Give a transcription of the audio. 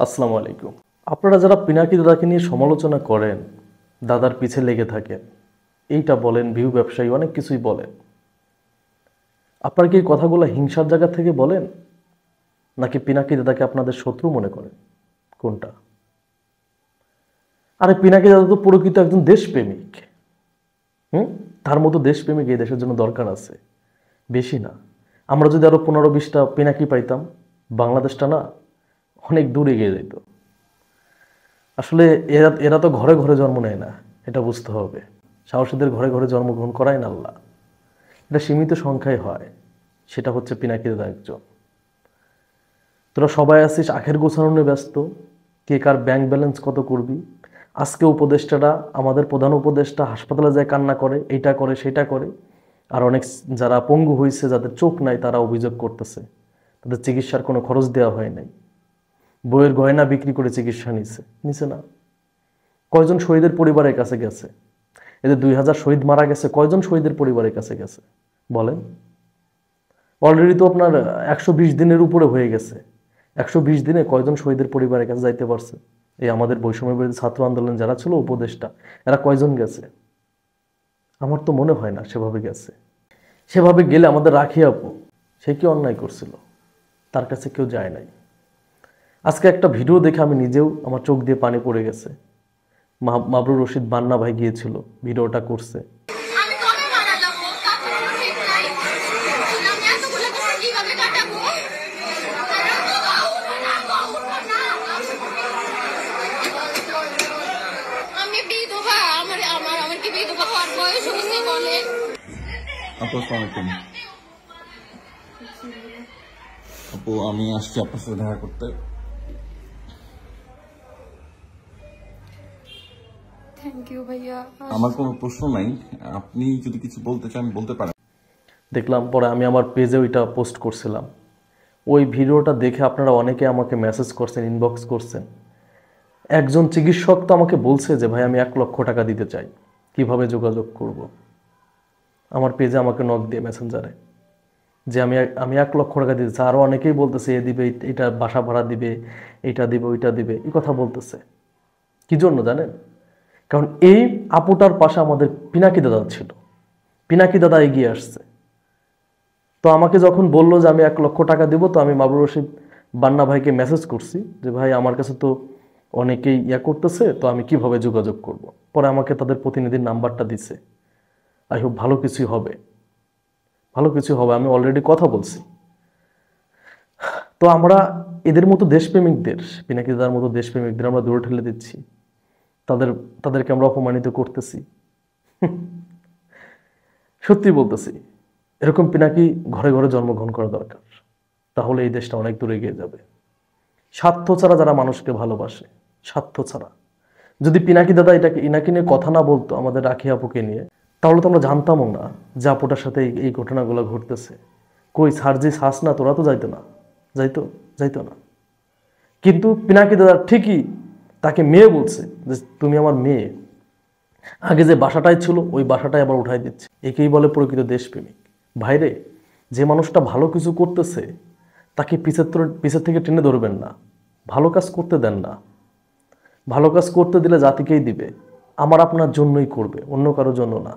আসসালামু আলাইকুম। আপনারা যারা পিনাকি দাদাকে নিয়ে সমালোচনা করেন, দাদার পিছে লেগে থাকেন, এইটা বলেন, ভিউ ব্যবসায়ী অনেক কিছুই বলেন, আপনারা কি এই কথাগুলো হিংসার জায়গা থেকে বলেন, নাকি পিনাকি দাদাকে আপনাদের শত্রু মনে করেন? কোনটা? আরে পিনাকি দাদা তো প্রকৃত একজন দেশপ্রেমিক। তার মতো দেশপ্রেমিক এই দেশের জন্য দরকার আছে, বেশি না। আমরা যদি আরো 15-20টা পিনাকি পাইতাম, বাংলাদেশটা না অনেক দূর এগিয়ে যেত। আসলে এরা এরা তো ঘরে ঘরে জন্ম নেয় না, এটা বুঝতে হবে। সাহসীদের ঘরে ঘরে জন্মগ্রহণ করাই না আল্লাহ, এটা সীমিত সংখ্যায় হয়। সেটা হচ্ছে পিনাকি দাদা একজন। তোরা সবাই আছিস আখের গোছানো নিয়ে ব্যস্ত, কে কার ব্যাংক ব্যালেন্স কত করবি। আজকে উপদেষ্টারা, আমাদের প্রধান উপদেষ্টা হাসপাতালে যায় কান্না করে, এইটা করে সেটা করে। আর অনেক যারা পঙ্গু হয়েছে, যাদের চোখ নাই, তারা অভিযোগ করতেছে তাদের চিকিৎসার কোনো খরচ দেওয়া হয় নাই। বইয়ের গয়না বিক্রি করে চিকিৎসা নিছে না। কয়জন শহীদের পরিবারের কাছে গেছে? এদের 2000 শহীদ মারা গেছে, কয়জন শহীদের পরিবারের কাছে গেছে বলেন? অলরেডি তো আপনার 120 দিনের উপরে হয়ে গেছে। 120 দিনে কয়জন শহীদের পরিবারের কাছে যাইতে পারছে? এই আমাদের বৈষম্য বিরোধী ছাত্র আন্দোলন যারা ছিল উপদেষ্টা, এরা কয়জন গেছে? আমার তো মনে হয় না সেভাবে গেছে। সেভাবে গেলে আমাদের রাখি আপু, সে কি অন্যায় করছিল? তার কাছে কেউ যায় নাই। আজকে একটা ভিডিও দেখে আমি নিজেও, আমার চোখ দিয়ে পানি পড়ে গেছে। মাবরুর রশিদ বান্না ভাই গিয়েছিল, ভিডিওটা করছে। আপু, আমি আসছি আপনার সাথে দেখা করতে। থ্যাংক ইউ ভাইয়া। আমার কোনো প্রশ্ন নাই, আপনি যদি কিছু বলতে চান বলতে পারেন। দেখলাম, পরে আমি আমার পেজে ওইটা পোস্ট করছিলাম। ওই ভিডিওটা দেখে আপনারা অনেকে আমাকে মেসেজ করছেন, ইনবক্স করছেন। একজন চিকিৎসক তো আমাকে বলছে যে ভাই আমি 1 লক্ষ টাকা দিতে চাই, কিভাবে যোগাযোগ করব? আমার পেজে আমাকে নক দিয়ে মেসেঞ্জারে যে আমি 1 লক্ষ টাকা দিতে চাই। আরও অনেকেই বলতেছে এ দিবে, এটা বাসা ভাড়া দিবে, এটা দিবে, ওইটা দিবে, এই কথা বলতেছে। কি জন্য জানেন? কারণ এই আপুটার পাশে আমাদের পিনাকি দাদা ছিল, পিনাকি দাদা এগিয়ে আসছে। তো আমাকে যখন বললো যে আমি 1 লক্ষ টাকা দিব, তো আমি মাবরুর রশিদ বান্না ভাইকে মেসেজ করছি যে ভাই আমার কাছে তো অনেকেই করতেছে, তো আমি কিভাবে যোগাযোগ করব। পরে আমাকে তাদের প্রতিনিধির নাম্বারটা দিছে। আই হোপ ভালো কিছুই হবে, ভালো কিছু হবে। আমি অলরেডি কথা বলছি। তো আমরা এদের মতো দেশপ্রেমিকদের, পিনাকি দাদার মতো দেশপ্রেমিকদের আমরা দূরে ঠেলে দিচ্ছি, তাদেরকে আমরা অপমানিত করতেছি। সত্যি বলতেছি, এরকম পিনাকি ঘরে ঘরে জন্মগ্রহণ করা দরকার, তাহলে এই দেশটা অনেক দূরে এগিয়ে যাবে। স্বার্থ ছাড়া যারা মানুষকে ভালোবাসে, স্বার্থ ছাড়া। যদি পিনাকি দাদা ইনাকে নিয়ে কথা না বলতো, আমাদের রাখি আপুকে নিয়ে, তাহলে তো আমরা জানতামও না যে আপুটার সাথে এই ঘটনাগুলো ঘটতেছে। কই সার্জি শ্বাস না, তোরা তো যাইতো না, যাইতো না। কিন্তু পিনাকি দাদা ঠিকই তাকে মেয়ে বলছে যে তুমি আমার মেয়ে। আগে যে বাসাটাই ছিল, ওই বাসাটাই আবার উঠাই দিচ্ছে। একেই বলে প্রকৃত দেশপ্রেমিক। ভাইরে, যে মানুষটা ভালো কিছু করতেছে তাকে পিছের থেকে টেনে ধরবেন না, ভালো কাজ করতে দেন না। ভালো কাজ করতে দিলে জাতিকেই দিবে, আমার আপনার জন্যই করবে, অন্য কারোর জন্য না।